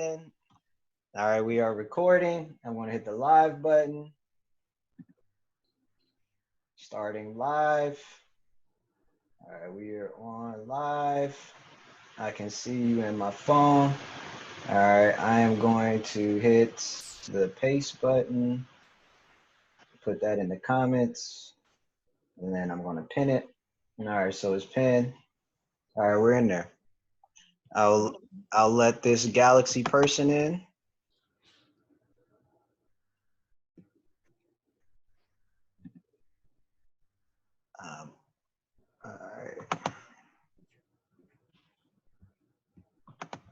button. All right, we are recording. I'm going to hit the live button. Starting live. All right, we are on live. I can see you in my phone. All right, I am going to hit the paste button, put that in the comments, and then I'm going to pin it. All right, so it's pinned. All right, we're in there. I'll let this Galaxy person in. All right.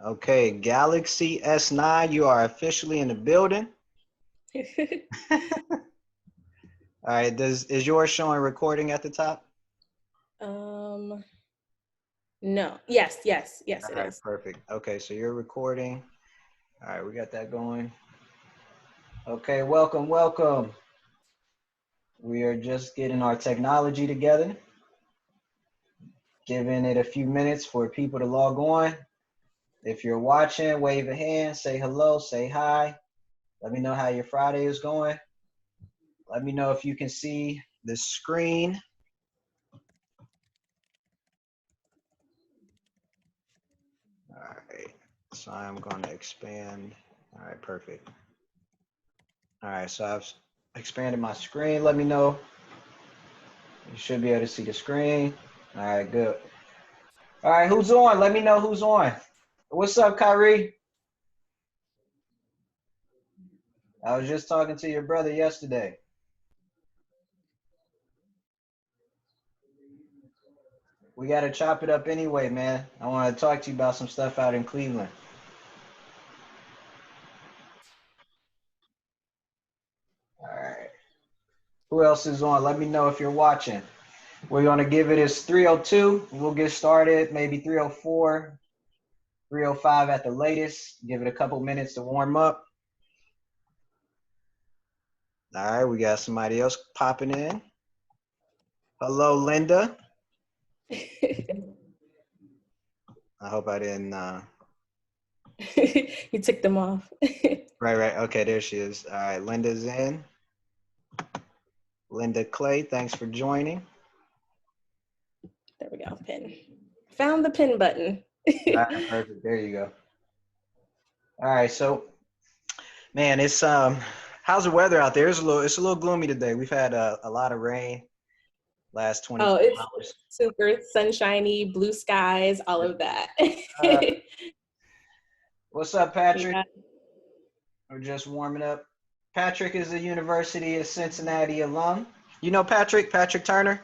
Okay, Galaxy S9, you are officially in the building. All right, is yours showing recording at the top? No. Yes, it is. Perfect. Okay, so you're recording. All right, we got that going. Okay, welcome. We are just getting our technology together. Giving it a few minutes for people to log on. If you're watching, wave a hand, say hello, say hi. Let me know how your Friday is going. Let me know if you can see the screen. All right, so I'm going to expand. All right, perfect. All right, so I've expanded my screen. Let me know. You should be able to see the screen. All right, good. All right, who's on? Let me know who's on. What's up, Kyrie? I was just talking to your brother yesterday. We got to chop it up anyway, man. I want to talk to you about some stuff out in Cleveland. All right. Who else is on? Let me know if you're watching. We're going to give it as 3:02. We'll get started, maybe 3:04, 3:05 at the latest. Give it a couple minutes to warm up. All right, we got somebody else popping in. Hello, Linda. I hope I didn't. You took them off. Right. Okay, there she is. All right, Linda's in. Linda Clay, thanks for joining. There we go, pin. Found the pin button. All right, perfect, there you go. All right, so, man, it's how's the weather out there? It's a little gloomy today. We've had a lot of rain last 24 it's hours. super sunshiny, blue skies, all of that. What's up, Patrick? Yeah. We're just warming up. Patrick is a University of Cincinnati alum. You know Patrick Turner?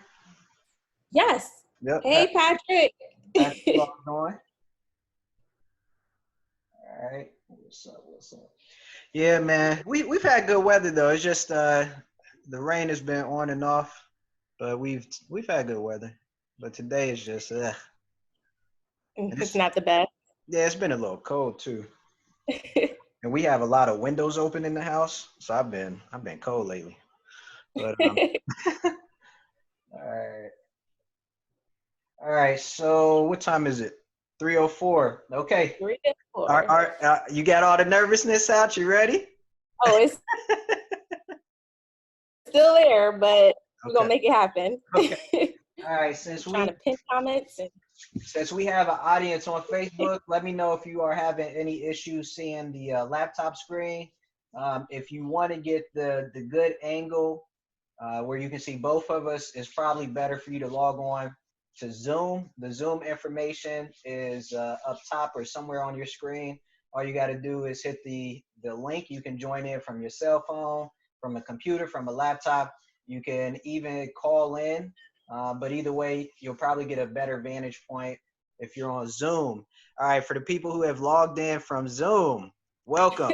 Yes. Yep. Hey, Patrick. Patrick, what's going on? All right. What's up? Yeah, man. We've had good weather though. It's just the rain has been on and off, but we've had good weather. But today is just it's not the best. Yeah, it's been a little cold too. And we have a lot of windows open in the house, so I've been cold lately. But all right. So what time is it? 3:04. Okay. 3:04. You got all the nervousness out? You ready? Oh, it's still there, but we're gonna make it happen. Okay. All right. Trying to pin comments. Since we have an audience on Facebook, let me know if you are having any issues seeing the laptop screen. If you want to get the good angle where you can see both of us, it's probably better for you to log on to Zoom. The Zoom information is up top or somewhere on your screen. All you got to do is hit the link. You can join in from your cell phone, from a computer, from a laptop. You can even call in. But either way, you'll probably get a better vantage point if you're on Zoom. All right, for the people who have logged in from Zoom, welcome.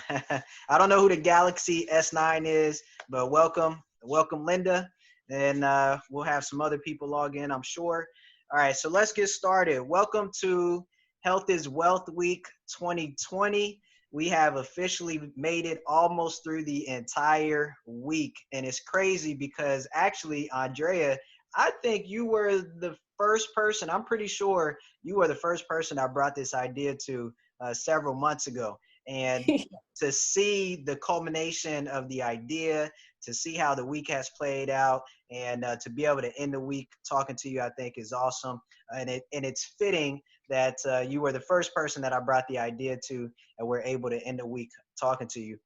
I don't know who the Galaxy S9 is, but welcome, Linda. And we'll have some other people log in, I'm sure. All right, so let's get started. Welcome to Health is Wealth Week 2020. We have officially made it almost through the entire week. And it's crazy because actually, Andrea, I think you were the first person, I'm pretty sure you were the first person I brought this idea to several months ago. And to see the culmination of the idea, to see how the week has played out, and to be able to end the week talking to you, I think is awesome. And it's fitting that you were the first person that I brought the idea to, and we're able to end the week talking to you.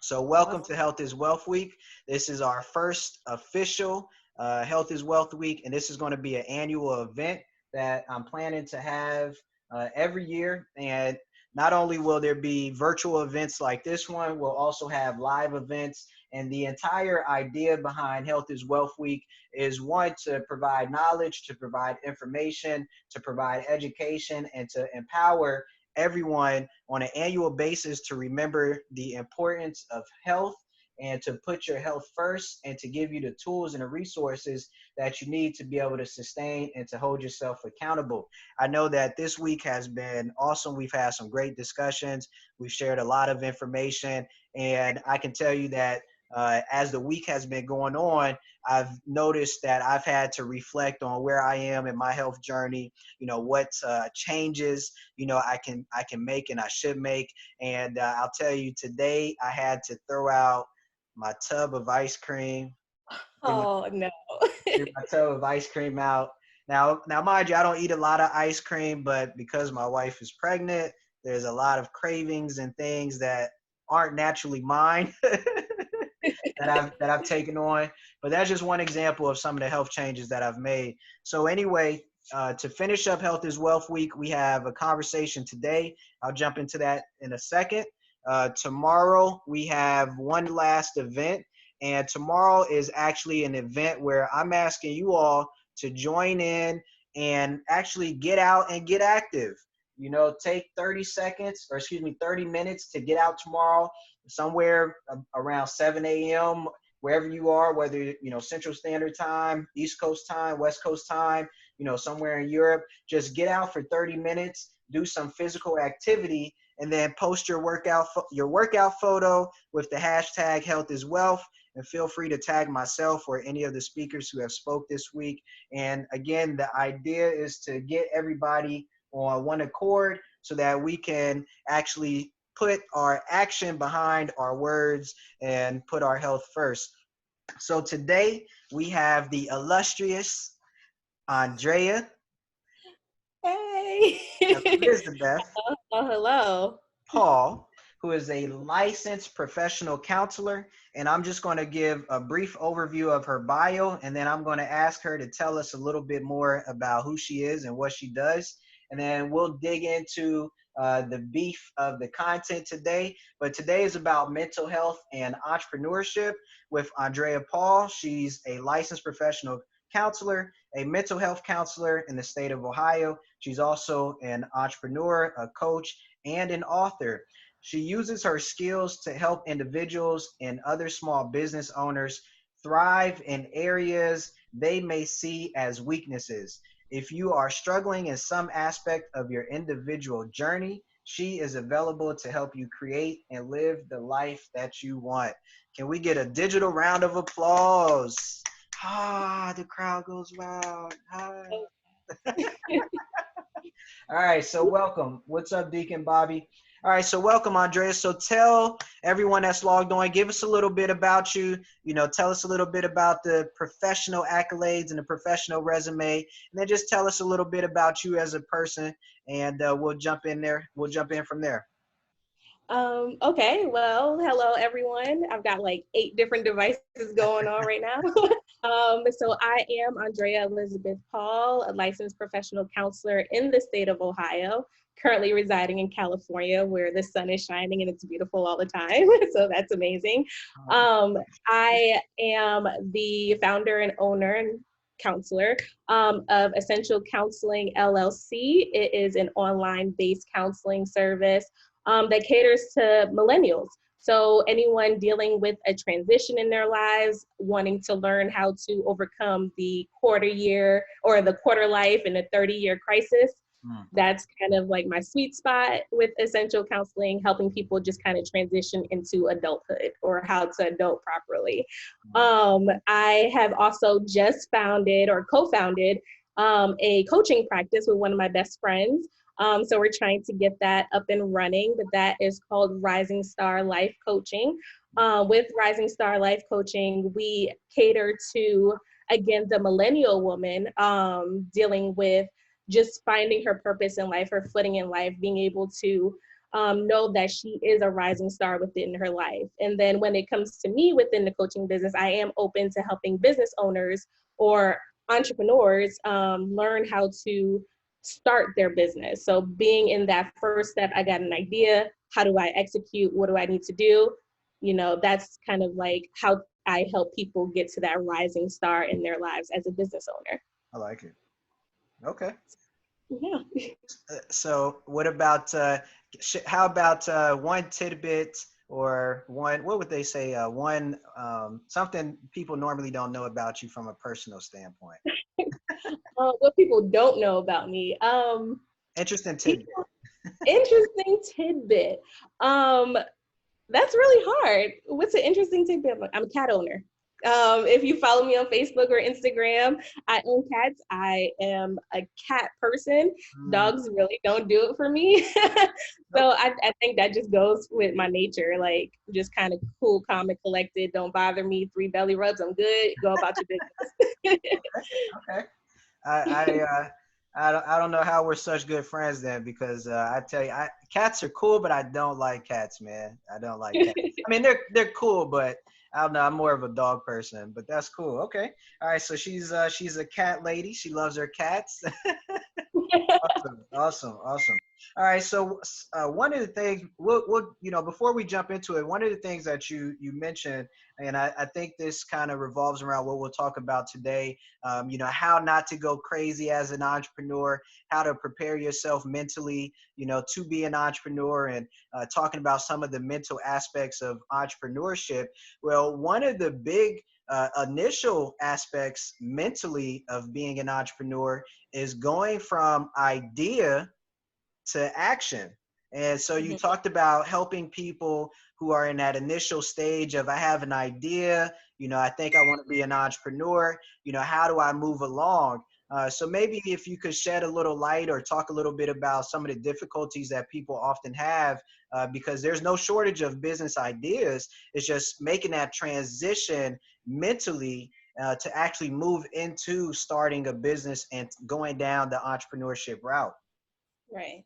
So welcome to Health is Wealth Week. This is our first official Health is Wealth Week, and this is going to be an annual event that I'm planning to have every year. And not only will there be virtual events like this one, we'll also have live events. And the entire idea behind Health is Wealth Week is, one, to provide knowledge, to provide information, to provide education, and to empower everyone on an annual basis to remember the importance of health and to put your health first, and to give you the tools and the resources that you need to be able to sustain and to hold yourself accountable. I know that this week has been awesome. We've had some great discussions. We've shared a lot of information, and I can tell you that as the week has been going on, I've noticed that I've had to reflect on where I am in my health journey, what changes, I can make and I should make. And I'll tell you, today I had to throw out my tub of ice cream. Oh, no. Threw my tub of ice cream out. Now, mind you, I don't eat a lot of ice cream, but because my wife is pregnant, there's a lot of cravings and things that aren't naturally mine that I've taken on. But that's just one example of some of the health changes that I've made. So anyway, to finish up Health is Wealth Week, we have a conversation today. I'll jump into that in a second. Tomorrow, we have one last event. And tomorrow is actually an event where I'm asking you all to join in and actually get out and get active. Take 30 minutes to get out tomorrow, somewhere around 7 a.m., wherever you are, whether, Central Standard Time, East Coast time, West Coast time, somewhere in Europe. Just get out for 30 minutes, do some physical activity, and then post your workout photo with the hashtag Health is Wealth. And feel free to tag myself or any of the speakers who have spoke this week. And again, the idea is to get everybody on one accord so that we can actually put our action behind our words and put our health first. So today we have the illustrious Andrea, Hey. Elizabeth, Hello. Paul, who is a licensed professional counselor. And I'm just going to give a brief overview of her bio, and then I'm going to ask her to tell us a little bit more about who she is and what she does. And then we'll dig into the beef of the content today. But today is about mental health and entrepreneurship with Andrea Paul. She's a licensed professional counselor, a mental health counselor in the state of Ohio. She's also an entrepreneur, a coach, and an author. She uses her skills to help individuals and other small business owners thrive in areas they may see as weaknesses. If you are struggling in some aspect of your individual journey, she is available to help you create and live the life that you want. Can we get a digital round of applause? The crowd goes wild. All right, so welcome. What's up, Deacon Bobby? All right, so welcome, Andrea. So tell everyone that's logged on, give us a little bit about you. Tell us a little bit about the professional accolades and the professional resume, and then just tell us a little bit about you as a person, and we'll jump in there. We'll jump in from there. Okay, well, hello everyone. I've got like 8 different devices going on right now. So I am Andrea Elizabeth Paul, a licensed professional counselor in the state of Ohio, currently residing in California where the sun is shining and it's beautiful all the time. So that's amazing. I am the founder and owner and counselor of Essential Counseling LLC. It is an online-based counseling service that caters to millennials. So anyone dealing with a transition in their lives, wanting to learn how to overcome the quarter year or the quarter life and the 30-year crisis, that's kind of like my sweet spot with Essential Counseling, helping people just kind of transition into adulthood or how to adult properly. I have also just founded or co-founded a coaching practice with one of my best friends. So we're trying to get that up and running, but that is called Rising Star Life Coaching. With Rising Star Life Coaching, we cater to, again, the millennial woman, dealing with just finding her purpose in life, her footing in life, being able to know that she is a rising star within her life. And then when it comes to me within the coaching business, I am open to helping business owners or entrepreneurs learn how to start their business. So being in that first step, I got an idea. How do I execute? What do I need to do? You know, that's kind of like how I help people get to that rising star in their lives as a business owner. I like it. Okay. Yeah. So what about, how about one tidbit or one, what would they say? One, something people normally don't know about you from a personal standpoint. What people don't know about me. Interesting tidbit. People, interesting tidbit. That's really hard. What's an interesting tidbit? I'm a cat owner. If you follow me on Facebook or Instagram, I own cats. I am a cat person. Mm, Dogs really don't do it for me. So I think that just goes with my nature, like just kind of cool, calm, and collected. Don't bother me. 3 belly rubs, I'm good. Go about your business. okay. I don't know how we're such good friends then, because I tell you, cats are cool, but I don't like cats, man. I don't like cats. I mean, they're cool, but I don't know. I'm more of a dog person, but that's cool. Okay. All right. So she's a cat lady. She loves her cats. Awesome, awesome, awesome. All right, so one of the things, before we jump into it, one of the things that you mentioned, and I think this kind of revolves around what we'll talk about today. How not to go crazy as an entrepreneur, how to prepare yourself mentally, to be an entrepreneur, and talking about some of the mental aspects of entrepreneurship. Well, one of the big initial aspects mentally of being an entrepreneur is going from idea to action. And so you Mhm. talked about helping people who are in that initial stage of, I have an idea, I think I want to be an entrepreneur, how do I move along? So maybe if you could shed a little light or talk a little bit about some of the difficulties that people often have, because there's no shortage of business ideas. It's just making that transition mentally to actually move into starting a business and going down the entrepreneurship route. Right.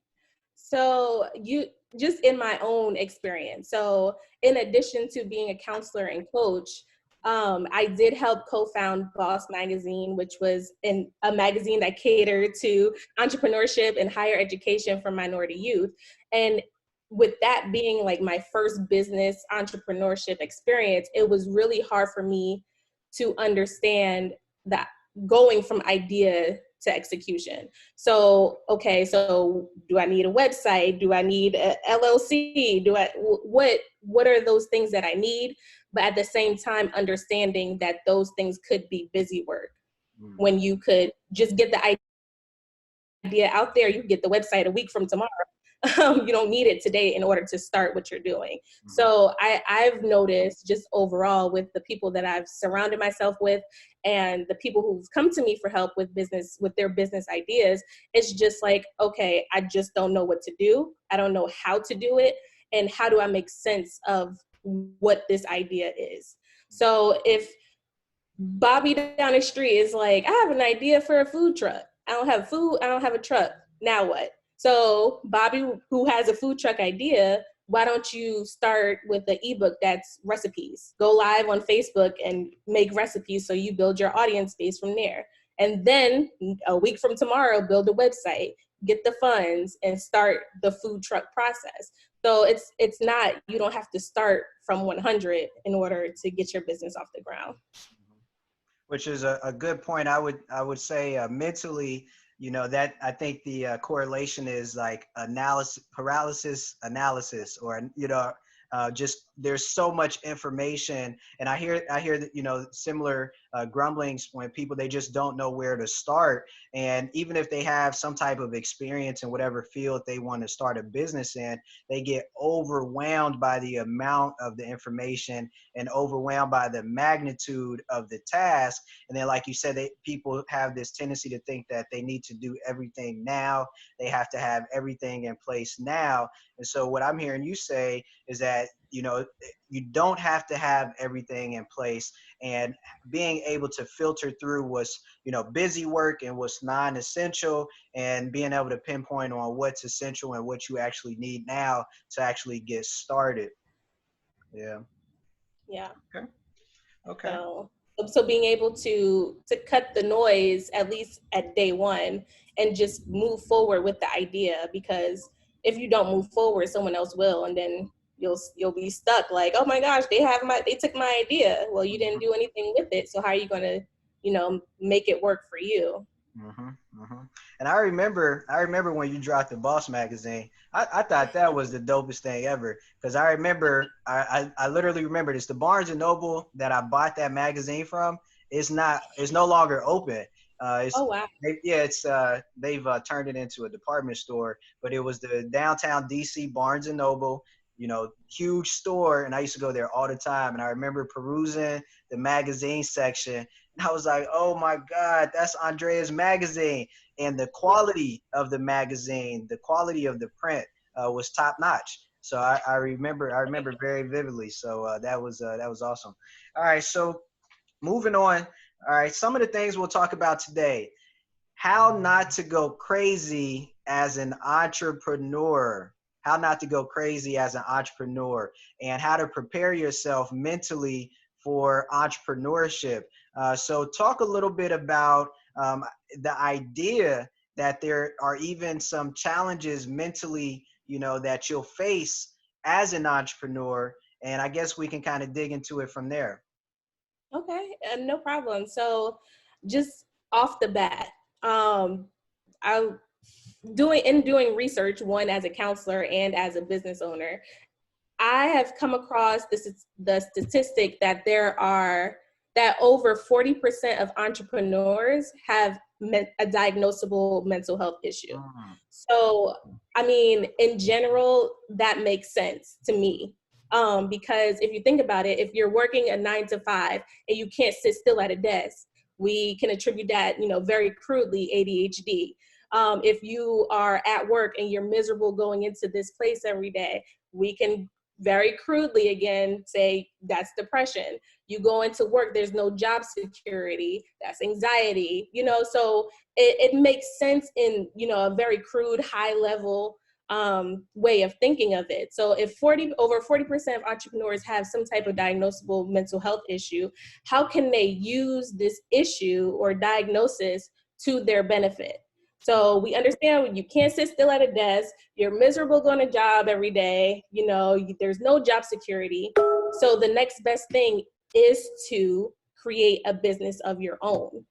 So you just in my own experience. So in addition to being a counselor and coach, I did help co-found Boss Magazine, which was a magazine that catered to entrepreneurship and higher education for minority youth. And with that being like my first business entrepreneurship experience, it was really hard for me to understand that going from idea to execution. So, okay, so do I need a website? Do I need a LLC? What are those things that I need? But at the same time, understanding that those things could be busy work Mm, when you could just get the idea out there, you get the website a week from tomorrow. You don't need it today in order to start what you're doing. mhm. So I've noticed just overall with the people that I've surrounded myself with and the people who've come to me for help with business, with their business ideas, it's just like, okay, I just don't know what to do. I don't know how to do it. And how do I make sense of what this idea is? So if Bobby down the street is like, I have an idea for a food truck. I don't have food. I don't have a truck. Now what? So Bobby, who has a food truck idea, why don't you start with the ebook that's recipes? Go live on Facebook and make recipes so you build your audience base from there. And then a week from tomorrow, build a website, get the funds, and start the food truck process. So it's not, you don't have to start from 100 in order to get your business off the ground. Which is a good point. I would say mentally, that I think the correlation is like analysis paralysis analysis, or just there's so much information, and I hear that, you know, similar grumblings when people, they just don't know where to start. And even if they have some type of experience in whatever field they want to start a business in, they get overwhelmed by the amount of the information and overwhelmed by the magnitude of the task. And then, like you said, people have this tendency to think that they need to do everything now. They have to have everything in place now. And so what I'm hearing you say is that, you know, you don't have to have everything in place, and being able to filter through what's, you know, busy work and what's non-essential, and being able to pinpoint on what's essential and what you actually need now to actually get started. Yeah. Yeah. Okay. Okay. So being able to cut the noise at least at day one and just move forward with the idea, because if you don't move forward, someone else will, and then you'll be stuck like, oh my gosh, they took my idea. Well, you didn't do anything with it, so how are you going to, you know, make it work for you? Mm-hmm, mm-hmm. And I remember when you dropped the Boss magazine. I thought that was the dopest thing ever, because I remember, I literally remember this. The Barnes and Noble that I bought that magazine from is no longer open. Oh wow. They've turned it into a department store, but it was the downtown DC Barnes and Noble, you know, huge store, and I used to go there all the time. And I remember perusing the magazine section, and I was like, oh my God, that's Andrea's magazine. And the quality of the magazine, the quality of the print was top notch. So I remember very vividly. So that was awesome. All right, so moving on. All right, some of the things we'll talk about today: how not to go crazy as an entrepreneur, how not to go crazy as an entrepreneur, and how to prepare yourself mentally for entrepreneurship. So talk a little bit about the idea that there are even some challenges mentally, you know, that you'll face as an entrepreneur. And I guess we can kind of dig into it from there. Okay, no problem. So just off the bat, I doing research, one as a counselor and as a business owner, I have come across the statistic that that over 40% of entrepreneurs have a diagnosable mental health issue. So, I mean, in general, that makes sense to me. Because if you think about it, if you're working a 9 to 5 and you can't sit still at a desk, we can attribute that, you know, very crudely, ADHD. If you are at work and you're miserable going into this place every day, we can very crudely again say that's depression. You go into work, there's no job security, that's anxiety, you know. So it makes sense in, you know, a very crude, high level way of thinking of it. So if over 40% of entrepreneurs have some type of diagnosable mental health issue, how can they use this issue or diagnosis to their benefit? So we understand when you can't sit still at a desk, you're miserable going to job every day, you know, there's no job security. So the next best thing is to create a business of your own.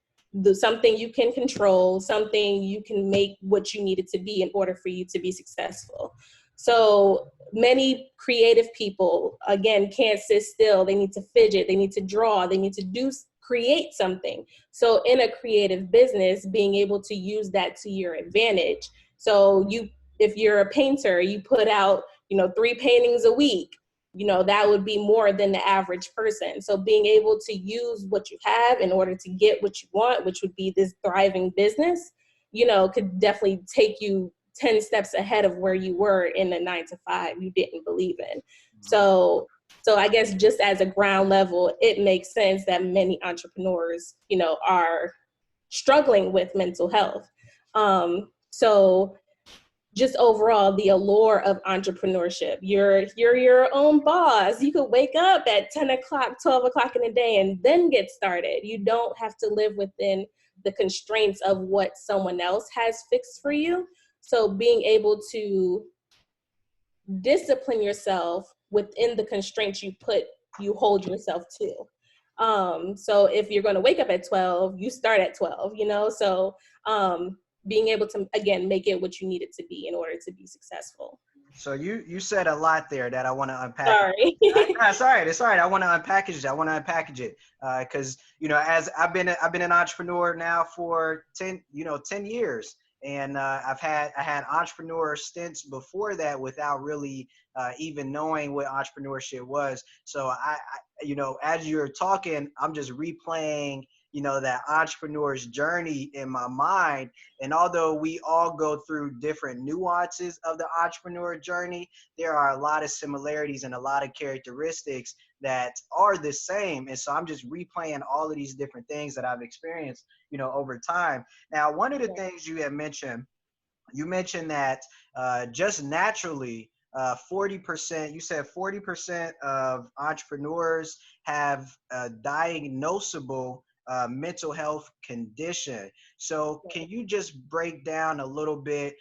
Something you can control, something you can make what you need it to be in order for you to be successful. So many creative people, again, can't sit still. They need to fidget, they need to draw, they need to create something. So in a creative business, being able to use that to your advantage. So if you're a painter, you put out, you know, 3 paintings a week, you know, that would be more than the average person. So being able to use what you have in order to get what you want, which would be this thriving business, you know, could definitely take you 10 steps ahead of where you were in the 9 to 5 you didn't believe in. So I guess just as a ground level, it makes sense that many entrepreneurs, you know, are struggling with mental health. So just overall, the allure of entrepreneurship. You're your own boss. You could wake up at 10 o'clock, 12 o'clock in the day and then get started. You don't have to live within the constraints of what someone else has fixed for you. So being able to discipline yourself within the constraints you hold yourself to. So if you're going to wake up at 12, you start at 12, you know. So being able to, again, make it what you need it to be in order to be successful. So you said a lot there that I want to unpack. Sorry. No, it's all right. It's all right. I want to unpackage it. I want to unpackage it because as I've been an entrepreneur now for 10 years, and I had entrepreneur stints before that without really even knowing what entrepreneurship was. So as you're talking, I'm just replaying that entrepreneur's journey in my mind. And although we all go through different nuances of the entrepreneur journey, there are a lot of similarities and a lot of characteristics that are the same. And so I'm just replaying all of these different things that I've experienced, over time. Now, one of the things you mentioned that just naturally, 40%, you said 40% of entrepreneurs have a diagnosable mental health condition. So can you just break down a little bit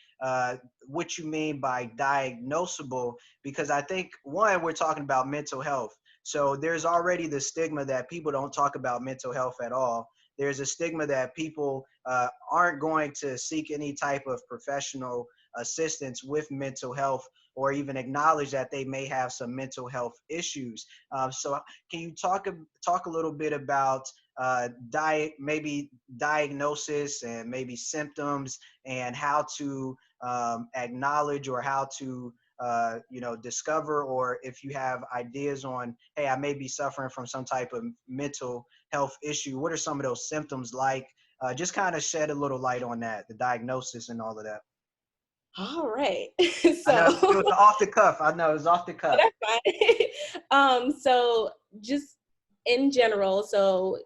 what you mean by diagnosable? Because I think, one, we're talking about mental health. So there's already the stigma that people don't talk about mental health at all. There's a stigma that people aren't going to seek any type of professional assistance with mental health or even acknowledge that they may have some mental health issues. So can you talk a little bit about maybe diagnosis and maybe symptoms and how to acknowledge or how to discover, or if you have ideas on, hey, I may be suffering from some type of mental health issue. What are some of those symptoms like? Just kind of shed a little light on that, the diagnosis and all of that. All right. I know it So was off the cuff. I know it was off the cuff. that's fine. So just in general, so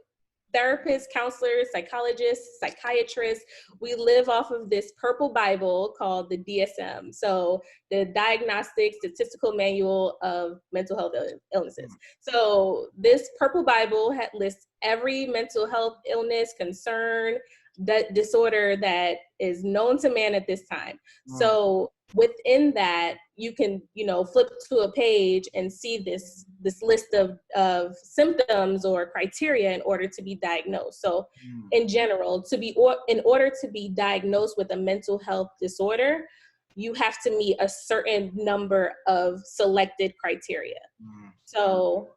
therapists, counselors, psychologists, psychiatrists, we live off of this purple Bible called the DSM. So the Diagnostic Statistical Manual of Mental Health Illnesses. So this purple Bible lists every mental health illness, concern, that disorder that is known to man at this time. So within that, you can, flip to a page and see this list of symptoms or criteria in order to be diagnosed. So in general, in order to be diagnosed with a mental health disorder, you have to meet a certain number of selected criteria. So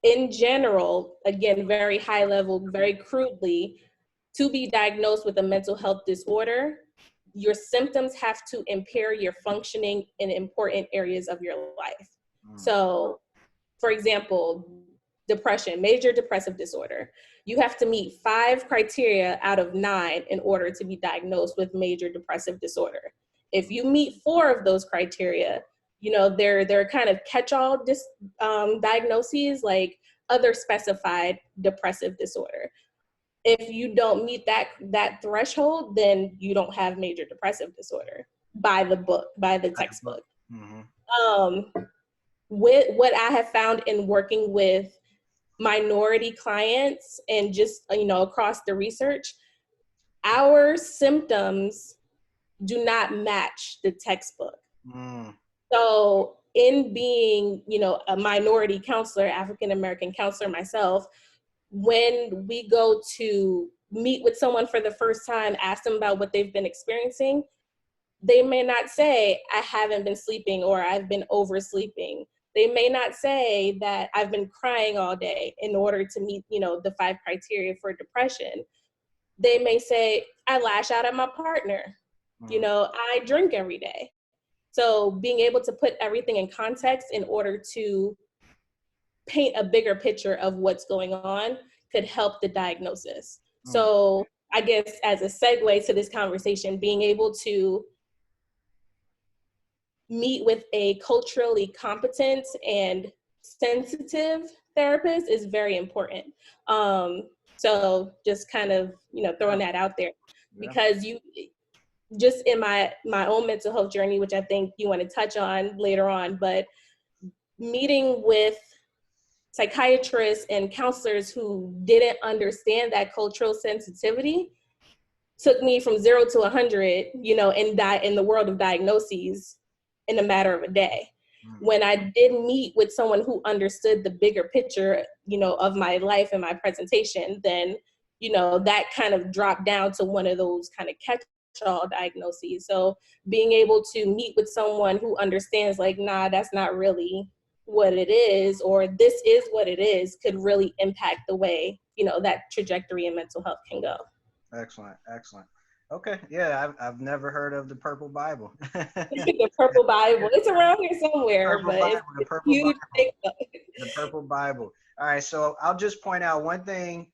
in general, again, very high level, very crudely, to be diagnosed with a mental health disorder, your symptoms have to impair your functioning in important areas of your life. So, for example, depression, major depressive disorder. You have to meet 5 criteria out of 9 in order to be diagnosed with major depressive disorder. If you meet 4 of those criteria, they're kind of catch-all diagnoses, like other specified depressive disorder. If you don't meet that threshold, then you don't have major depressive disorder by the textbook. With what I have found in working with minority clients and just, across the research, our symptoms do not match the textbook. So in being, a minority counselor, African-American counselor myself, when we go to meet with someone for the first time, ask them about what they've been experiencing, they may not say, I haven't been sleeping or I've been oversleeping. They may not say that I've been crying all day in order to meet, the 5 criteria for depression. They may say, I lash out at my partner. I drink every day. So being able to put everything in context in order to paint a bigger picture of what's going on could help the diagnosis. So I guess as a segue to this conversation, being able to meet with a culturally competent and sensitive therapist is very important. So just kind of, throwing that out there, because you just in my own mental health journey, which I think you want to touch on later on, but meeting with psychiatrists and counselors who didn't understand that cultural sensitivity took me from 0 to 100, in the world of diagnoses in a matter of a day. When I did meet with someone who understood the bigger picture, of my life and my presentation, then, that kind of dropped down to one of those kind of catch catch-all diagnoses. So being able to meet with someone who understands like, nah, that's not really what it is, or this is what it is, could really impact the way, that trajectory in mental health can go. Excellent, excellent. Okay, yeah, I've never heard of the Purple Bible. The Purple Bible, it's around here somewhere, Purple but Bible, the it's Purple huge. Bible, the Purple Bible. All right, so I'll just point out one thing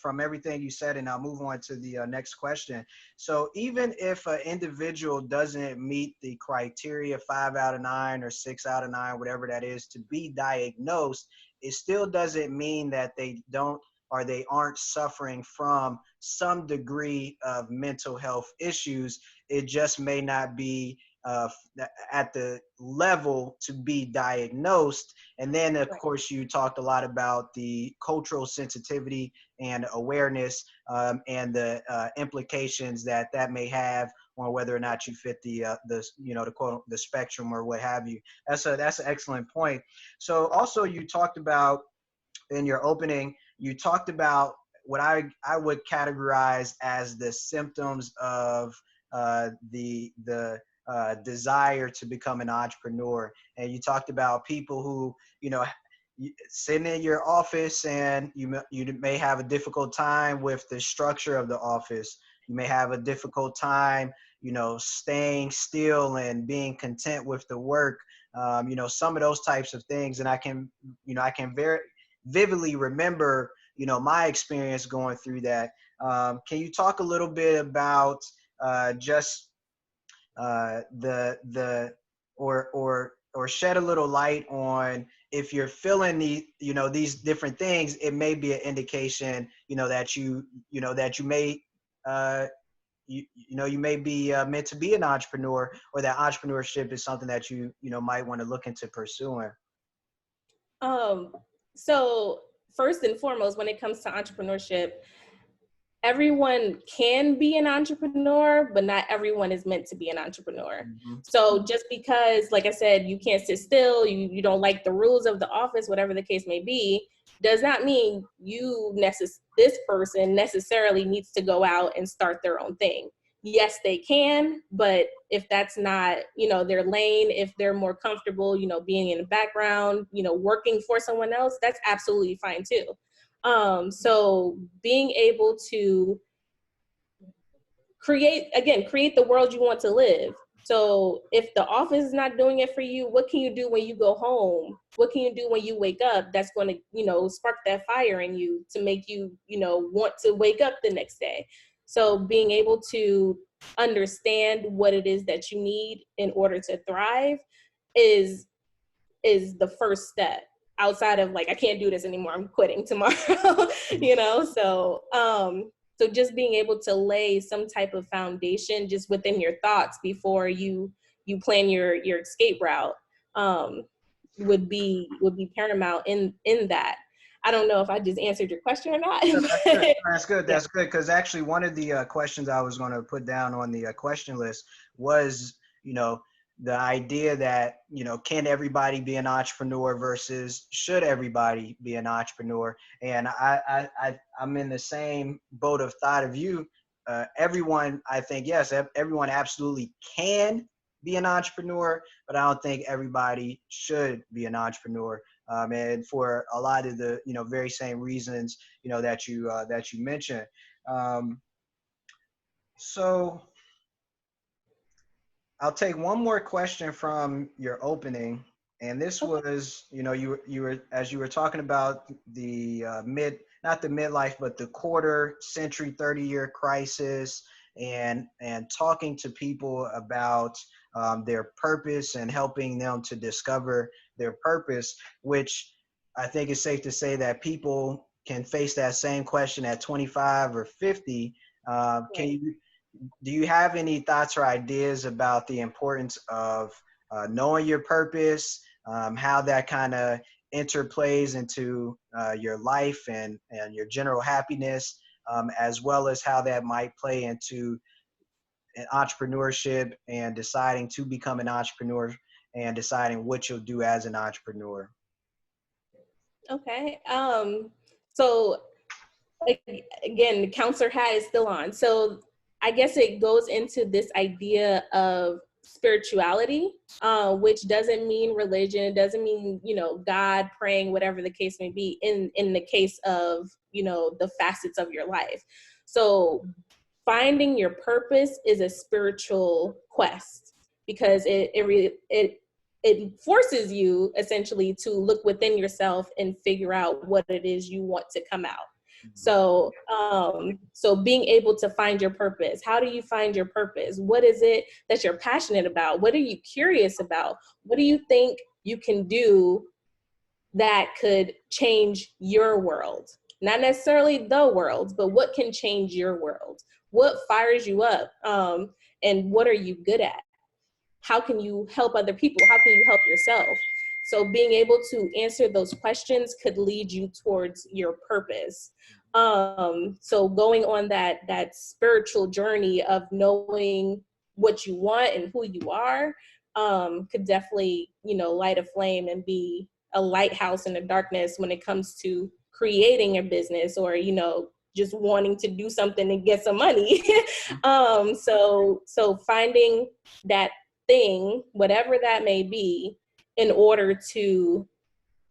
from everything you said, and I'll move on to the next question. So even if an individual doesn't meet the criteria 5 out of 9 or 6 out of 9, whatever that is, to be diagnosed, it still doesn't mean that they don't or they aren't suffering from some degree of mental health issues. It just may not be at the level to be diagnosed. And then, of course, you talked a lot about the cultural sensitivity and awareness and the implications that may have on whether or not you fit the quote the spectrum or what have you. That's an excellent point. So also you talked about in your opening, you talked about what I would categorize as the symptoms of the desire to become an entrepreneur. And you talked about people who, sitting in your office and you may have a difficult time with the structure of the office. You may have a difficult time, staying still and being content with the work. Some of those types of things. And I can very vividly remember, my experience going through that. Can you talk a little bit about just or shed a little light on if you're feeling these different things, it may be an indication, that you may you may be meant to be an entrepreneur, or that entrepreneurship is something that you might want to look into pursuing. So first and foremost, when it comes to entrepreneurship, everyone can be an entrepreneur, but not everyone is meant to be an entrepreneur. Mm-hmm. So just because, like I said, you can't sit still, you don't like the rules of the office, whatever the case may be, does not mean this person necessarily needs to go out and start their own thing. Yes, they can, but if that's not, their lane, if they're more comfortable, being in the background, working for someone else, that's absolutely fine too. So being able to create the world you want to live. So if the office is not doing it for you, what can you do when you go home? What can you do when you wake up that's going to, spark that fire in you to make you, want to wake up the next day? So being able to understand what it is that you need in order to thrive is the first step. Outside of like, I can't do this anymore, I'm quitting tomorrow, So just being able to lay some type of foundation just within your thoughts before you plan your escape route would be paramount in that. I don't know if I just answered your question or not. That's good. That's good. Because actually one of the questions I was going to put down on the question list was, the idea that, can everybody be an entrepreneur versus should everybody be an entrepreneur? And I'm in the same boat of thought of you. Everyone, I think, yes, everyone absolutely can be an entrepreneur, but I don't think everybody should be an entrepreneur. And for a lot of the, very same reasons, that you mentioned. So I'll take one more question from your opening. And this was, you were, as you were talking about the not the midlife, but the quarter century, 30-year crisis, and talking to people about their purpose and helping them to discover their purpose, which I think it's safe to say that people can face that same question at 25 or 50. Do you have any thoughts or ideas about the importance of knowing your purpose, how that kind of interplays into your life and your general happiness, as well as how that might play into an entrepreneurship and deciding to become an entrepreneur and deciding what you'll do as an entrepreneur? Okay. So again, the counselor hat is still on. So I guess it goes into this idea of spirituality, which doesn't mean religion. It doesn't mean, God, praying, whatever the case may be in the case of, the facets of your life. So finding your purpose is a spiritual quest, because it forces you essentially to look within yourself and figure out what it is you want to come out. So, so being able to find your purpose. How do you find your purpose? What is it that you're passionate about? What are you curious about? What do you think you can do that could change your world? Not necessarily the world, but what can change your world? What fires you up? And what are you good at? How can you help other people? How can you help yourself? So being able to answer those questions could lead you towards your purpose. So going on that spiritual journey of knowing what you want and who you are, could definitely, light a flame and be a lighthouse in the darkness when it comes to creating a business, or, just wanting to do something and get some money. So finding that thing, whatever that may be, in order to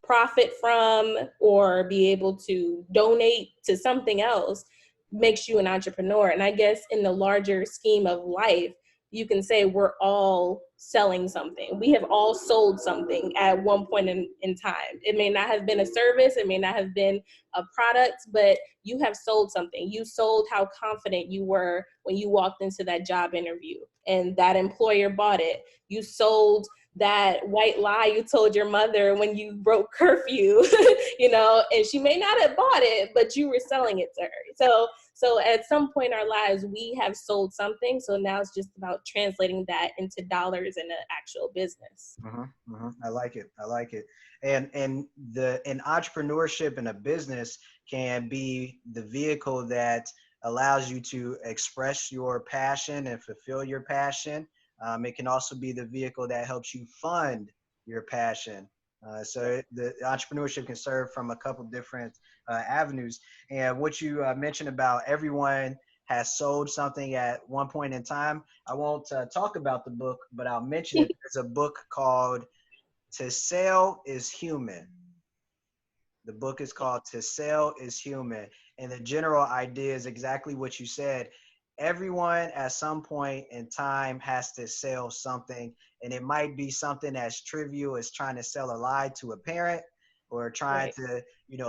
profit from or be able to donate to something else, makes you an entrepreneur. And I guess in the larger scheme of life, you can say we're all selling something. We have all sold something at one point in time. It may not have been a service, it may not have been a product, but you have sold something. You sold how confident you were when you walked into that job interview and that employer bought it. You sold that white lie you told your mother when you broke curfew, and she may not have bought it, but you were selling it to her. So at some point in our lives, we have sold something. So now it's just about translating that into dollars in an actual business. I like it. And in entrepreneurship and a business can be the vehicle that allows you to express your passion and fulfill your passion. It can also be the vehicle that helps you fund your passion. So the entrepreneurship can serve from a couple different avenues. And what you mentioned about everyone has sold something at one point in time. I won't talk about the book, but I'll mention it. There's a book called To Sell is Human. The book is called To Sell is Human. And the general idea is exactly what you said. Everyone at some point in time has to sell something, and it might be something as trivial as trying to sell a lie to a parent, or trying to,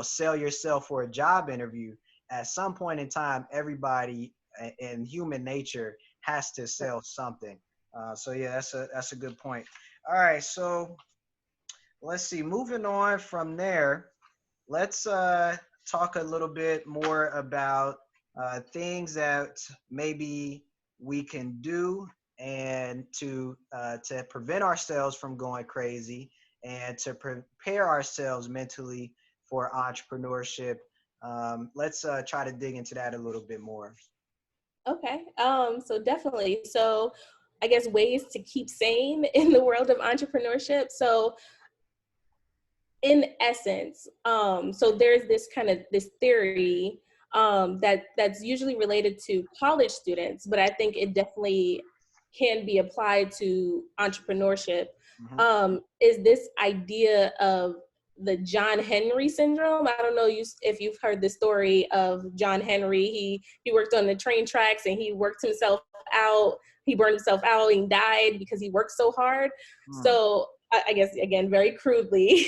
sell yourself for a job interview. At some point in time, everybody in human nature has to sell something. So yeah, that's a good point. All right, so let's see. Moving on from there, let's talk a little bit more about things that maybe we can do and to prevent ourselves from going crazy and to prepare ourselves mentally for entrepreneurship. Let's try to dig into that a little bit more. Okay, so definitely. So I guess ways to keep sane in the world of entrepreneurship. So in essence, so there's this theory that's usually related to college students, but I think it definitely can be applied to entrepreneurship. Is this idea of the John Henry syndrome? I don't know if you've heard the story of John Henry. He worked on the train tracks and he worked himself out. He burned himself out and died because he worked so hard. So I guess, again, very crudely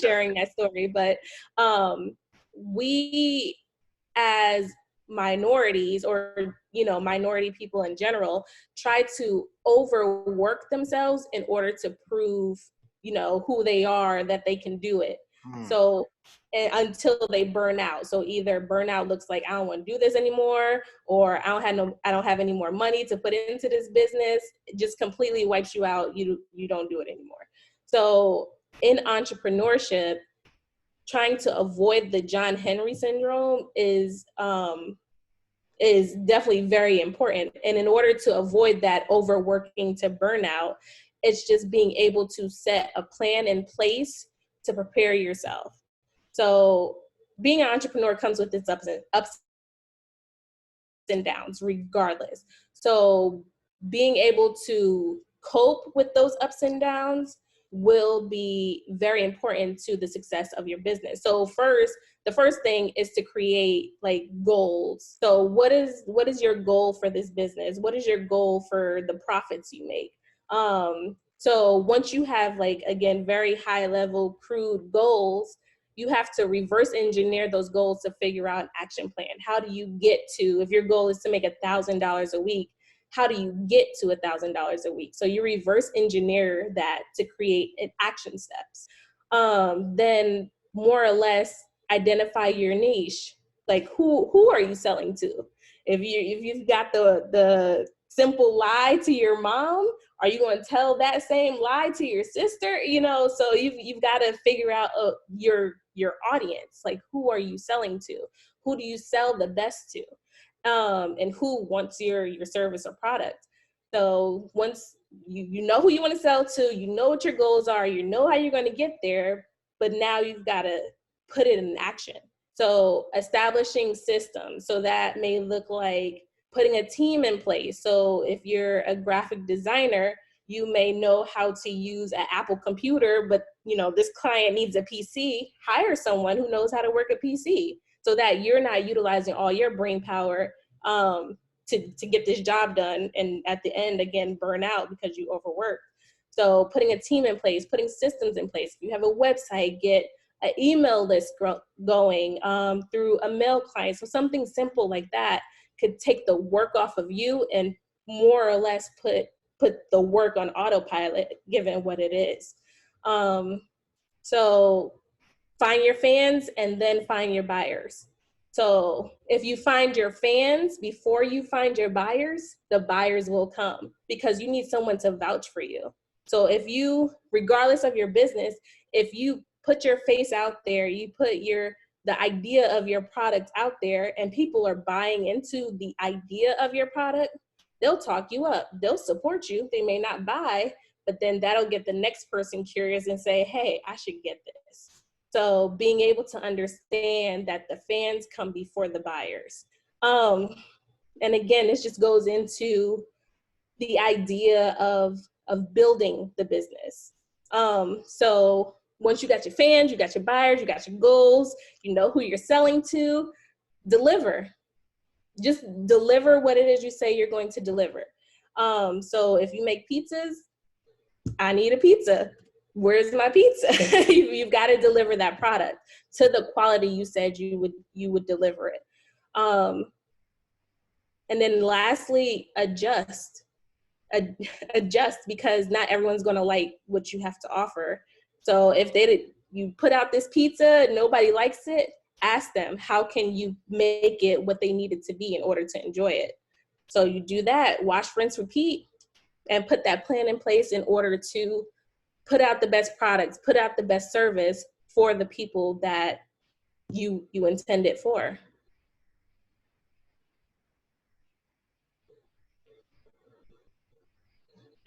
sharing that story, but we as minorities, or minority people in general, try to overwork themselves in order to prove who they are, that they can do it. So until they burn out. So either burnout looks like, I don't want to do this anymore, or I don't have any more money to put into this business. It just completely wipes you out. You don't do it anymore. So in entrepreneurship, trying to avoid the John Henry syndrome is definitely very important. And in order to avoid that overworking to burnout, it's just being able to set a plan in place to prepare yourself. So being an entrepreneur comes with its ups and downs regardless. So being able to cope with those ups and downs will be very important to the success of your business. So the first thing is to create like goals. So what is your goal for this business? What is your goal for the profits you make? So once you have, like, again, very high level crude goals, you have to reverse engineer those goals to figure out an action plan. How do you get to, if your goal is to make $1,000 a week, how do you get to $1,000 a week? So you reverse engineer that to create an action steps. Then more or less identify your niche. Like who are you selling to? If you've got the simple lie to your mom, are you going to tell that same lie to your sister? You know, so you've got to figure out your audience. Like, who are you selling to? Who do you sell the best to? And who wants your service or product. So once you know who you want to sell to, you know what your goals are, you know how you're going to get there, but now you've got to put it in action. So establishing systems. So that may look like putting a team in place. So if you're a graphic designer, you may know how to use an Apple computer, but you know this client needs a PC. Hire someone who knows how to work a PC, so that you're not utilizing all your brain power to get this job done, and at the end, again, burn out because you overwork. So putting a team in place, putting systems in place. If you have a website, get an email list going through a mail client. So something simple like that could take the work off of you and more or less put the work on autopilot, given what it is. So find your fans and then find your buyers. So if you find your fans before you find your buyers, the buyers will come because you need someone to vouch for you. So if you, regardless of your business, if you put your face out there, you put the idea of your product out there and people are buying into the idea of your product, they'll talk you up. They'll support you. They may not buy, but then that'll get the next person curious and say, hey, I should get this. So being able to understand that the fans come before the buyers. And again, this just goes into the idea of building the business. So once you got your fans, you got your buyers, you got your goals, you know who you're selling to, deliver. Just deliver what it is you say you're going to deliver. So if you make pizzas, I need a pizza. Where's my pizza? You've got to deliver that product to the quality you said you would deliver it. And then lastly, adjust because not everyone's going to like what you have to offer. So if you put out this pizza, nobody likes it, ask them, how can you make it what they need it to be in order to enjoy it? So you do that, wash, rinse, repeat, and put that plan in place in order to put out the best products, put out the best service for the people that you intend it for.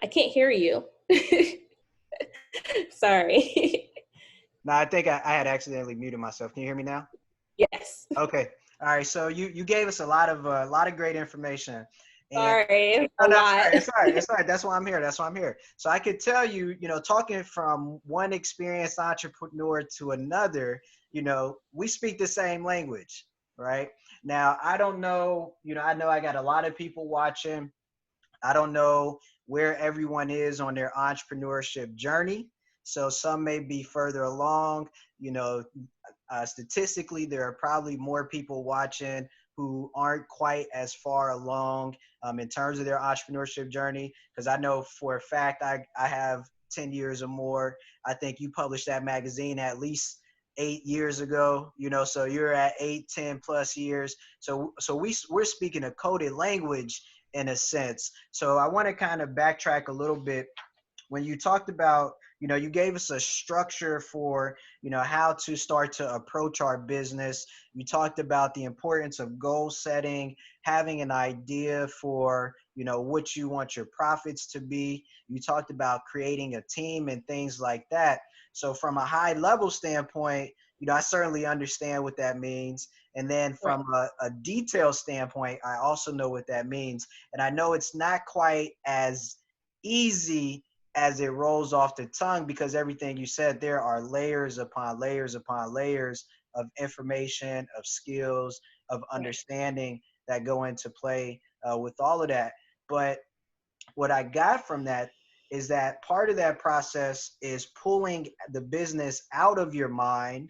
I can't hear you. Sorry. No, I think I had accidentally muted myself. Can you hear me now? Yes. Okay. All right. So you gave us a lot of great information. And Sorry, no, a lot. It's all right. It's all right. That's why I'm here. That's why I'm here. So I could tell you, talking from one experienced entrepreneur to another, we speak the same language, right? Now, I don't know, I know I got a lot of people watching. I don't know where everyone is on their entrepreneurship journey. So some may be further along, statistically, there are probably more people watching who aren't quite as far along in terms of their entrepreneurship journey. Because I know for a fact I have 10 years or more. I think you published that magazine at least 8 years ago, so you're at 8, 10 plus years. So we're speaking a coded language in a sense. So I want to kind of backtrack a little bit. When you talked about, you gave us a structure for, how to start to approach our business. You talked about the importance of goal setting, having an idea for, what you want your profits to be. You talked about creating a team and things like that. So from a high level standpoint, I certainly understand what that means. And then Right. from a detail standpoint, I also know what that means. And I know it's not quite as easy as it rolls off the tongue, because everything you said, there are layers upon layers upon layers of information, of skills, of Right. understanding that go into play with all of that. But what I got from that is that part of that process is pulling the business out of your mind,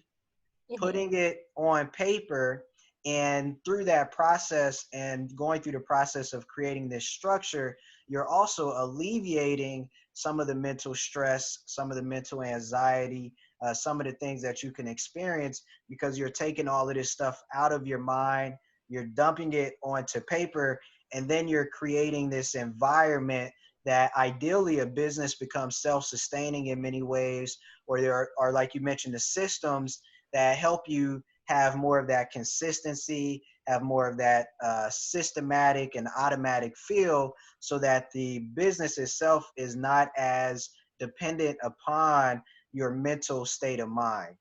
Mm-hmm. putting it on paper, and through that process and going through the process of creating this structure, you're also alleviating some of the mental stress, some of the mental anxiety, some of the things that you can experience, because you're taking all of this stuff out of your mind, you're dumping it onto paper, and then you're creating this environment that ideally a business becomes self-sustaining in many ways, or there are, like you mentioned, the systems that help you have more of that consistency, have more of that systematic and automatic feel, so that the business itself is not as dependent upon your mental state of mind.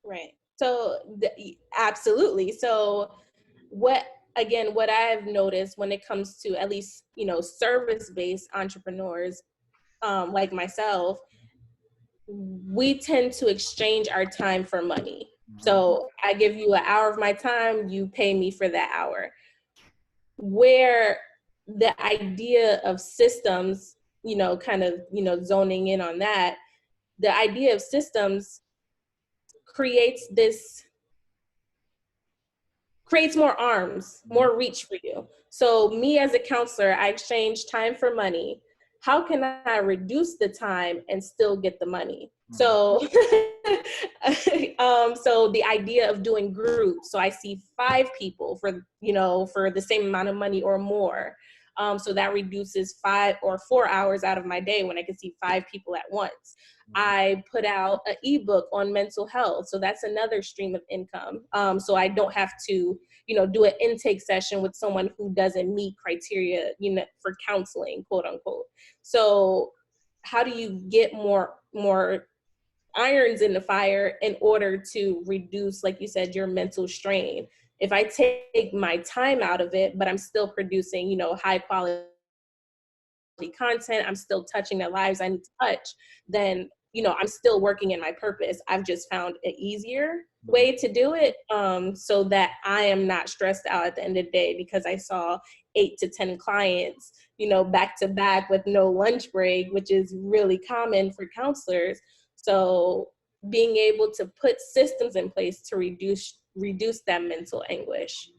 Right. So absolutely. So what again, what I've noticed when it comes to at least, service-based entrepreneurs, like myself, we tend to exchange our time for money. Mhm. So I give you an hour of my time, you pay me for that hour. Where the idea of systems, kind of, zoning in on that, the idea of systems creates this creates more arms, Mhm. more reach for you. So me as a counselor, I exchange time for money. How can I reduce the time and still get the money? Mhm. So, so the idea of doing groups. So I see 5 people for the same amount of money or more. So that reduces 5 or 4 hours out of my day when I can see 5 people at once. Mhm. I put out an ebook on mental health. So that's another stream of income. So I don't have to, do an intake session with someone who doesn't meet criteria, for counseling, quote unquote. So how do you get more irons in the fire in order to reduce, like you said, your mental strain? If I take my time out of it, but I'm still producing, high quality content, I'm still touching the lives I need to touch, then I'm still working in my purpose. I've just found an easier Mhm. way to do it, so that I am not stressed out at the end of the day because I saw 8 to 10 clients, back to back with no lunch break, which is really common for counselors. So being able to put systems in place to reduce that mental anguish.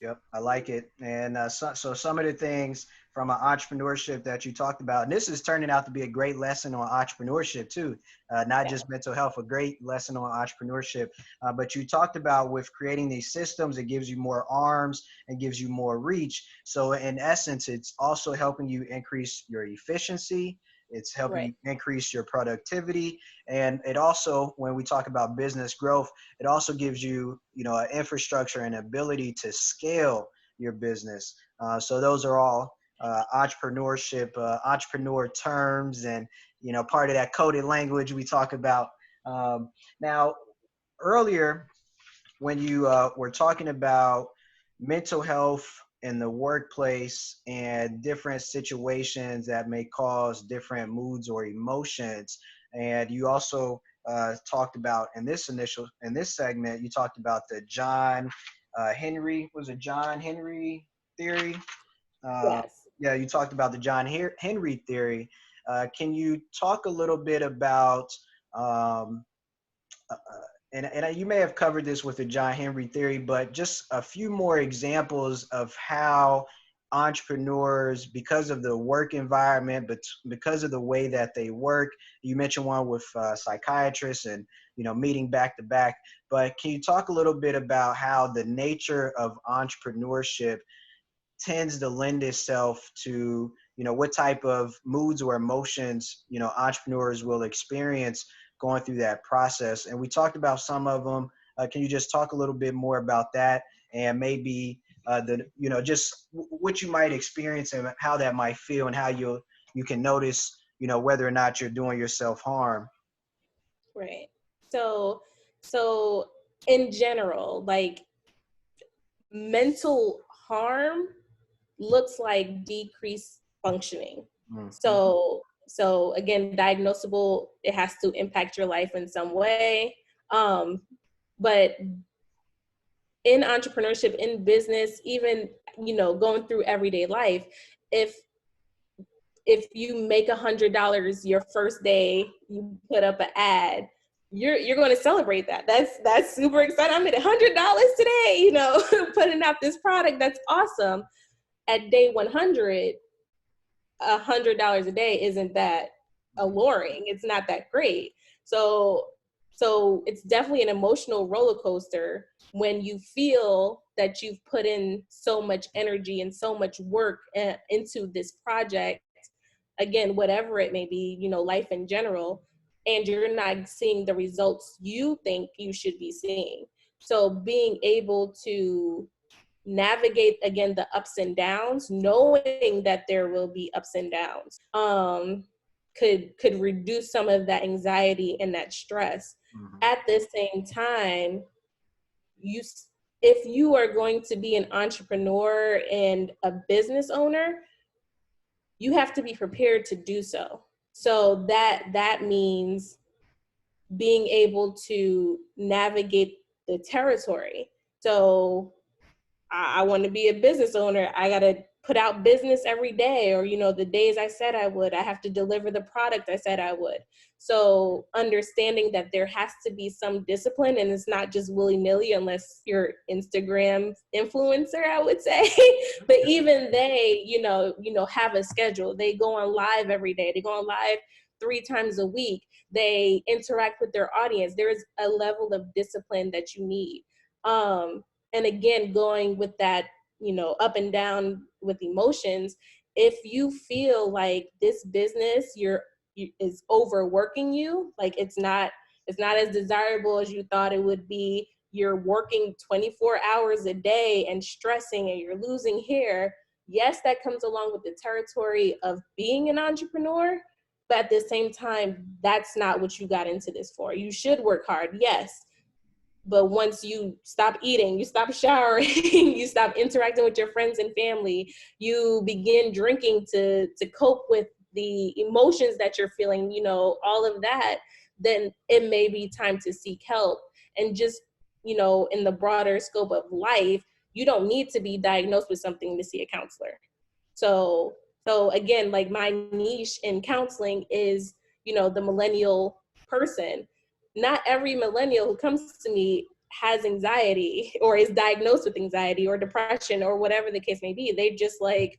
Yep, I like it. And so some of the things from an entrepreneurship that you talked about, and this is turning out to be a great lesson on entrepreneurship too, not Yeah. just mental health, a great lesson on entrepreneurship. But you talked about with creating these systems, it gives you more arms and gives you more reach. So in essence, it's also helping you increase your efficiency. It's helping Right. you increase your productivity. And it also, when we talk about business growth, it also gives you, an infrastructure and ability to scale your business. So those are all entrepreneurship, entrepreneur terms, and part of that coded language we talk about. Now, earlier when you were talking about mental health in the workplace and different situations that may cause different moods or emotions, and you also talked about in this segment, you talked about the John Henry, was it John Henry theory? Uh, Yes. yeah, you talked about the John Henry theory. Can you talk a little bit about um, and you may have covered this with the John Henry theory, but just a few more examples of how entrepreneurs, because of the work environment, but because of the way that they work, you mentioned one with psychiatrists and meeting back to back. But can you talk a little bit about how the nature of entrepreneurship tends to lend itself to what type of moods or emotions entrepreneurs will experience going through that process? And we talked about some of them. Can you just talk a little bit more about that, and maybe the just what you might experience and how that might feel, and how you can notice whether or not you're doing yourself harm? Right. So So in general, like mental harm looks like decreased functioning. So again, diagnosable, it has to impact your life in some way. But in entrepreneurship, in business, even, going through everyday life, if you make $100 your first day, you put up an ad, you're going to celebrate that. That's super exciting. I made $100 today, putting out this product. That's awesome. At day 100, $100 a day isn't that alluring. It's not that great. So it's definitely an emotional roller coaster when you feel that you've put in so much energy and so much work into this project, again, whatever it may be, life in general, and you're not seeing the results you think you should be seeing. So being able to navigate, again, the ups and downs, knowing that there will be ups and downs, could reduce some of that anxiety and that stress. At the same time, if you are going to be an entrepreneur and a business owner, you have to be prepared to do so. So that means being able to navigate the territory. So I want to be a business owner. I got to put out business every day, or, the days I said I would. I have to deliver the product I said I would. So understanding that there has to be some discipline, and it's not just willy-nilly unless you're Instagram influencer, I would say. But even they, have a schedule. They go on live every day. They go on live 3 times a week. They interact with their audience. There is a level of discipline that you need. And again, going with that, up and down with emotions, if you feel like this business is overworking you, like it's not as desirable as you thought it would be, you're working 24 hours a day and stressing and you're losing hair, yes, that comes along with the territory of being an entrepreneur. But at the same time, that's not what you got into this for. You should work hard, yes. But once you stop eating, you stop showering, you stop interacting with your friends and family, you begin drinking to cope with the emotions that you're feeling, all of that, then it may be time to seek help. And just, in the broader scope of life, you don't need to be diagnosed with something to see a counselor. So again, like my niche in counseling is, the millennial person. Not every millennial who comes to me has anxiety or is diagnosed with anxiety or depression or whatever the case may be. They just like,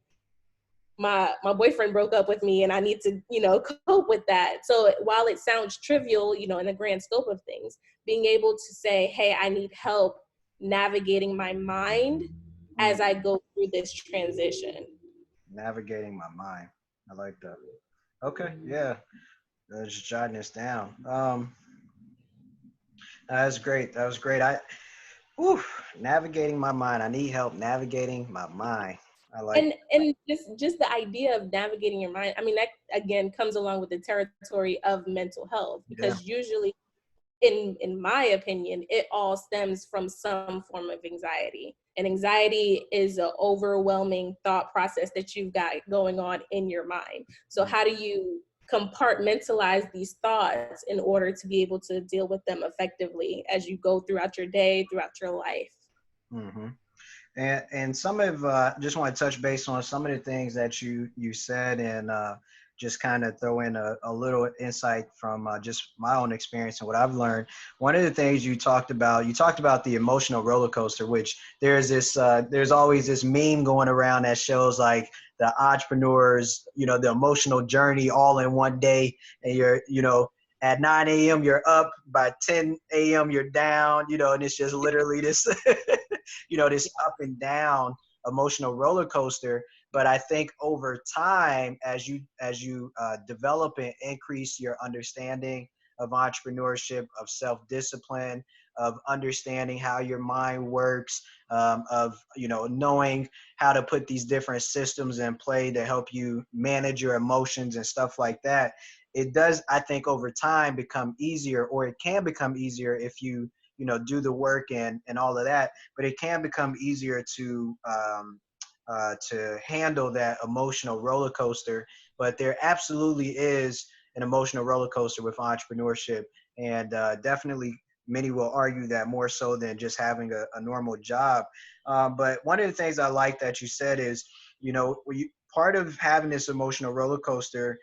my boyfriend broke up with me and I need to, cope with that. So while it sounds trivial, in the grand scope of things, being able to say, hey, I need help navigating my mind as I go through this transition. Navigating my mind. I like that. Okay, yeah. Just jotting this down. That was great. That was great. Navigating my mind. I need help navigating my mind. I like. And just the idea of navigating your mind. I mean, that again comes along with the territory of mental health, because usually, in my opinion, it all stems from some form of anxiety. And anxiety is an overwhelming thought process that you've got going on in your mind. So how do you compartmentalize these thoughts in order to be able to deal with them effectively as you go throughout your day, throughout your life? Mm-hmm. And some of just want to touch base on some of the things that you said, and just kind of throw in a little insight from just my own experience and what I've learned. One of the things you talked about the emotional roller coaster, which there's always this meme going around that shows like the entrepreneurs, the emotional journey all in one day, and you're, at 9 a.m. you're up, by 10 a.m. you're down, and it's just literally this, this up and down emotional roller coaster. But I think over time, as you develop and increase your understanding of entrepreneurship, of self-discipline, of understanding how your mind works, of knowing how to put these different systems in play to help you manage your emotions and stuff like that, it does, I think, over time become easier, or it can become easier if you, do the work and all of that, but it can become easier to handle that emotional roller coaster. But there absolutely is an emotional roller coaster with entrepreneurship. And definitely many will argue that more so than just having a normal job. But one of the things I like that you said is, part of having this emotional roller coaster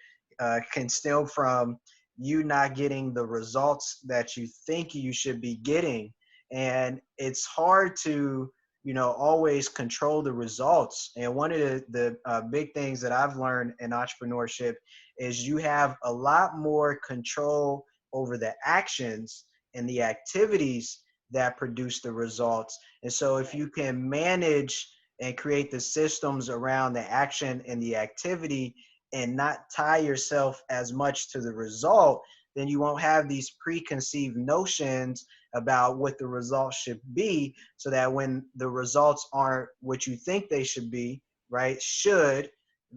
can stem from you not getting the results that you think you should be getting. And it's hard to, always control the results. And one of the big things that I've learned in entrepreneurship is you have a lot more control over the actions and the activities that produce the results. And so if you can manage and create the systems around the action and the activity and not tie yourself as much to the result, then you won't have these preconceived notions about what the results should be, so that when the results aren't what you think they should be, right? Should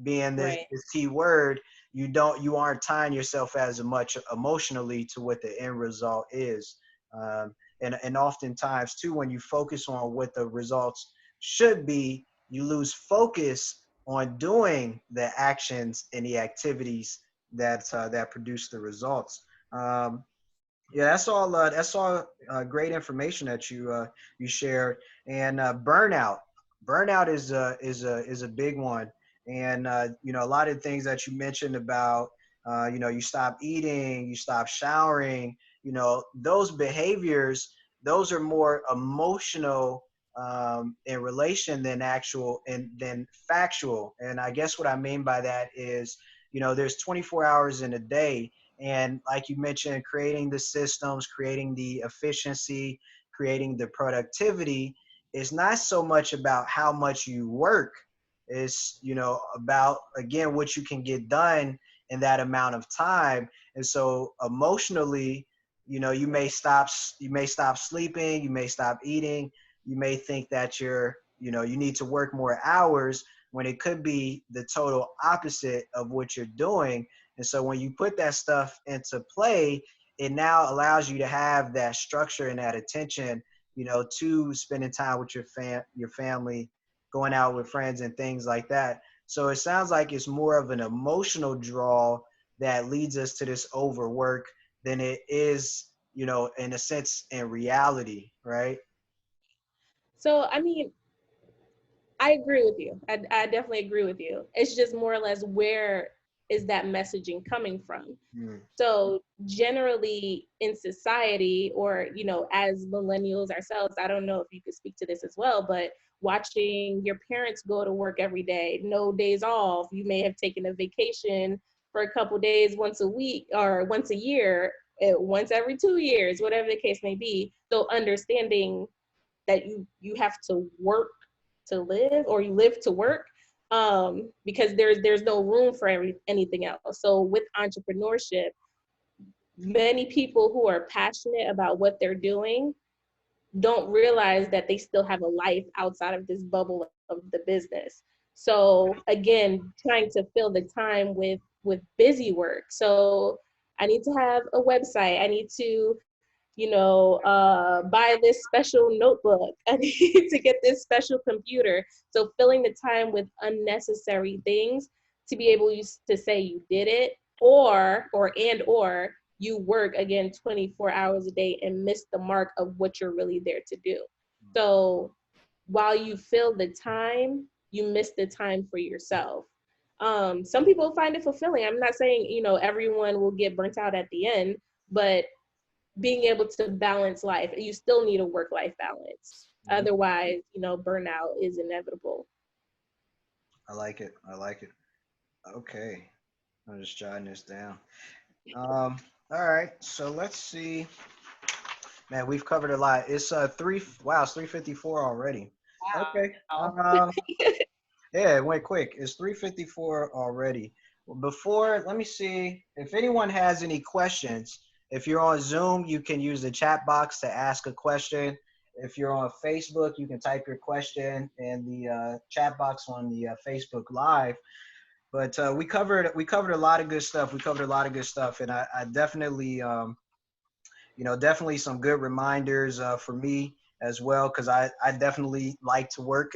being this, Right. this key word, you aren't tying yourself as much emotionally to what the end result is. And oftentimes too, when you focus on what the results should be, you lose focus on doing the actions and the activities that produce the results. Yeah, that's all. That's all great information that you shared. And burnout is a big one. And a lot of things that you mentioned about, you stop eating, you stop showering. Those behaviors, those are more emotional in relation than actual and than factual. And I guess what I mean by that is, there's 24 hours in a day. And like you mentioned, creating the systems, creating the efficiency, creating the productivity is not so much about how much you work. It's, about, again, what you can get done in that amount of time. And so emotionally, you may stop sleeping, you may stop eating, you may think that you need to work more hours, when it could be the total opposite of what you're doing. And so when you put that stuff into play, it now allows you to have that structure and that attention, to spending time with your family, going out with friends and things like that. So it sounds like it's more of an emotional draw that leads us to this overwork than it is, in a sense, in reality, right? So, I mean, I agree with you. I definitely agree with you. It's just more or less, where is that messaging coming from? Mm. So generally in society, or, as millennials ourselves, I don't know if you could speak to this as well, but watching your parents go to work every day, no days off, you may have taken a vacation for a couple days once a week or once a year, once every 2 years, whatever the case may be. So understanding that you have to work to live, or you live to work, because there's no room for anything else. So with entrepreneurship, many people who are passionate about what they're doing don't realize that they still have a life outside of this bubble of the business. So again, trying to fill the time with busy work. So I need to have a website, I need to, buy this special notebook, I need to get this special computer. So filling the time with unnecessary things to be able to say you did it, or you work again 24 hours a day and miss the mark of what you're really there to do. So while you fill the time, you miss the time for yourself. Some people find it fulfilling. I'm not saying, everyone will get burnt out at the end, but being able to balance life, you still need a work-life balance. Mhm. Otherwise, burnout is inevitable. I like it. I like it. Okay. I'm just jotting this down. Um, all right. So let's see. Man, we've covered a lot. It's three. Wow, it's 3:54 already. Okay. Wow. Yeah, it went quick. It's 3:54 already. Well, before, let me see if anyone has any questions. If you're on Zoom, you can use the chat box to ask a question. If you're on Facebook, you can type your question in the chat box on the Facebook Live. But we covered a lot of good stuff. We covered a lot of good stuff, and I definitely definitely some good reminders for me as well, because I definitely like to work.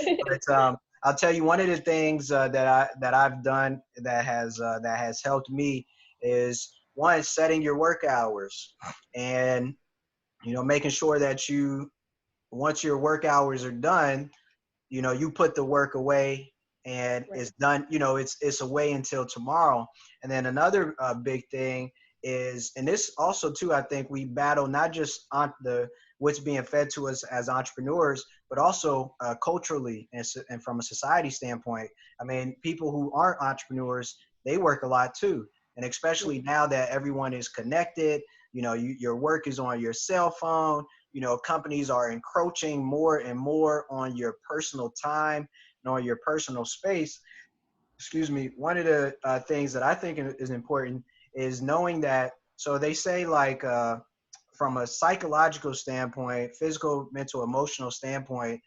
But I'll tell you, one of the things that I've done that has helped me is, one, setting your work hours, and making sure that once your work hours are done, you put the work away and Right. it's done. It's away until tomorrow. And then another big thing is, and this also too, I think we battle not just on the what's being fed to us as entrepreneurs, but also culturally and from a society standpoint. I mean, people who aren't entrepreneurs, they work a lot too. And especially now that everyone is connected, your work is on your cell phone. Companies are encroaching more and more on your personal time and on your personal space. Excuse me. One of the things that I think is important is knowing that. So they say, like, from a psychological standpoint, physical, mental, emotional standpoint,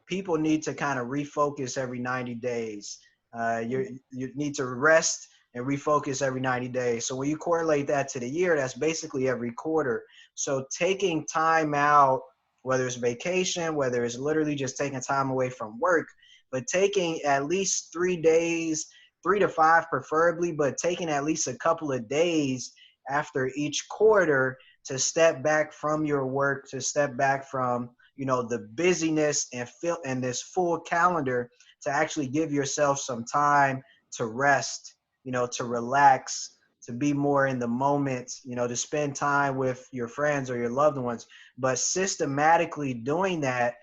people need to kind of refocus every 90 days. You need to rest and refocus every 90 days. So when you correlate that to the year, that's basically every quarter. So taking time out, whether it's vacation, whether it's literally just taking time away from work, but taking at least 3 days, 3 to 5 preferably, but taking at least a couple of days after each quarter to step back from your work, to step back from the busyness and this full calendar, to actually give yourself some time to rest, to relax, to be more in the moment, to spend time with your friends or your loved ones, but systematically doing that,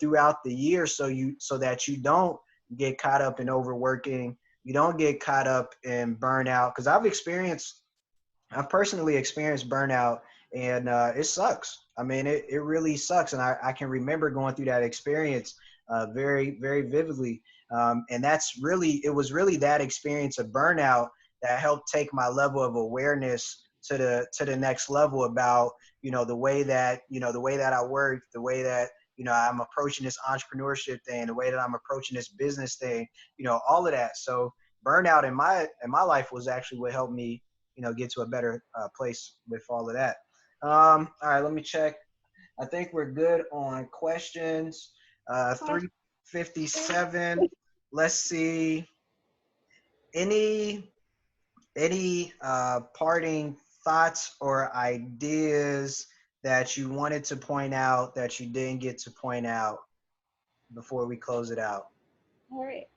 throughout the year, so that you don't get caught up in overworking, you don't get caught up in burnout. Because I've personally experienced burnout, and it sucks. I mean, it really sucks. And I can remember going through that experience very, very vividly. And it was really that experience of burnout that helped take my level of awareness to the next level about, the way that I work, the way that, I'm approaching this entrepreneurship thing, the way that I'm approaching this business thing, all of that. So burnout in my life was actually what helped me, get to a better place with all of that. All right, let me check. I think we're good on questions. 357. Let's see. Any parting thoughts or ideas that you wanted to point out that you didn't get to point out before we close it out? All right.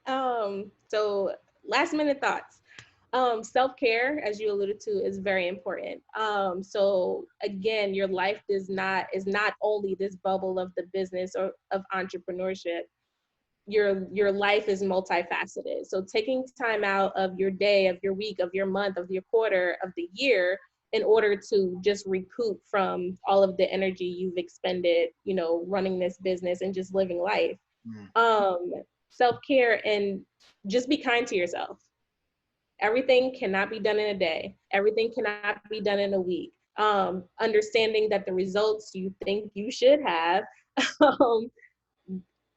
So last minute thoughts. Self-care, as you alluded to, is very important. So again, your life is not only this bubble of the business or of entrepreneurship. Your life is multifaceted. So taking time out of your day, of your week, of your month, of your quarter, of the year, in order to just recoup from all of the energy you've expended, running this business and just living life. Um, Self-care, and just be kind to yourself. Everything cannot be done in a day. Everything cannot be done in a week. Understanding that the results you think you should have um,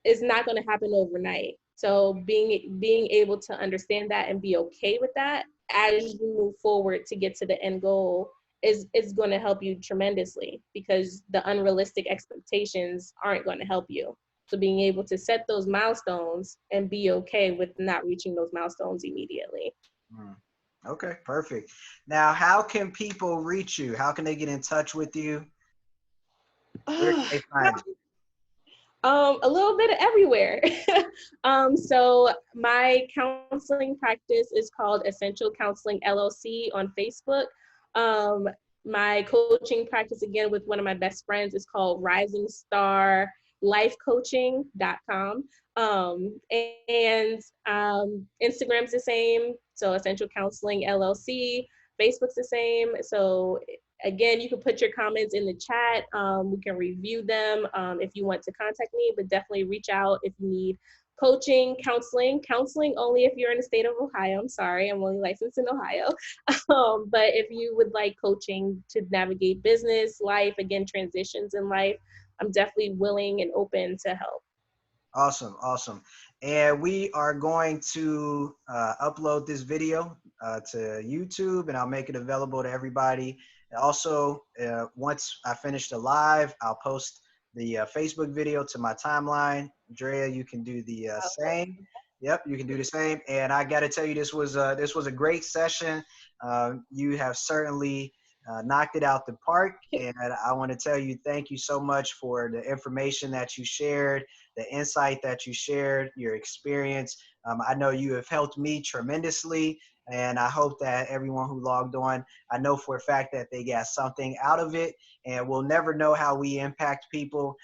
is not going to happen overnight. So being able to understand that and be okay with that as you move forward to get to the end goal is going to help you tremendously, because the unrealistic expectations aren't going to help you. So being able to set those milestones and be okay with not reaching those milestones immediately. Okay, perfect. Now, how can people reach you? How can they get in touch with you? Where can they find you? A little bit of everywhere. So my counseling practice is called Essential Counseling LLC on Facebook. My coaching practice, again, with one of my best friends, is called Rising Star lifecoaching.com. And Instagram's the same. So Essential Counseling LLC. Facebook's the same. So again, you can put your comments in the chat. We can review them if you want to contact me, but definitely reach out if you need coaching, counseling only if you're in the state of Ohio. I'm sorry, I'm only licensed in Ohio. But if you would like coaching to navigate business, life, again, transitions in life, I'm definitely willing and open to help. Awesome. And we are going to upload this video to YouTube, and I'll make it available to everybody. And also, once I finish the live, I'll post the Facebook video to my timeline. Andrea, you can do the same. Yep, you can do the same. And I got to tell you, this was a great session. You have certainly knocked it out the park, and I want to tell you thank you so much for the information that you shared, the insight that you shared, your experience. I know you have helped me tremendously, and I hope that everyone who logged on, I know for a fact that they got something out of it, and we'll never know how we impact people,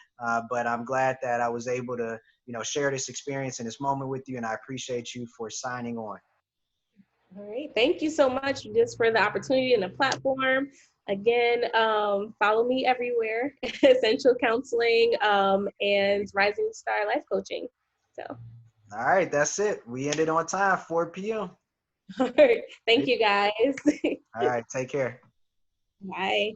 but I'm glad that I was able to, share this experience in this moment with you, and I appreciate you for signing on. All right. Thank you so much just for the opportunity and the platform. Again, follow me everywhere, Essential Counseling and Rising Star Life Coaching. So. All right, that's it. We ended on time, 4 p.m. All right. Thank you, guys. All right, take care. Bye.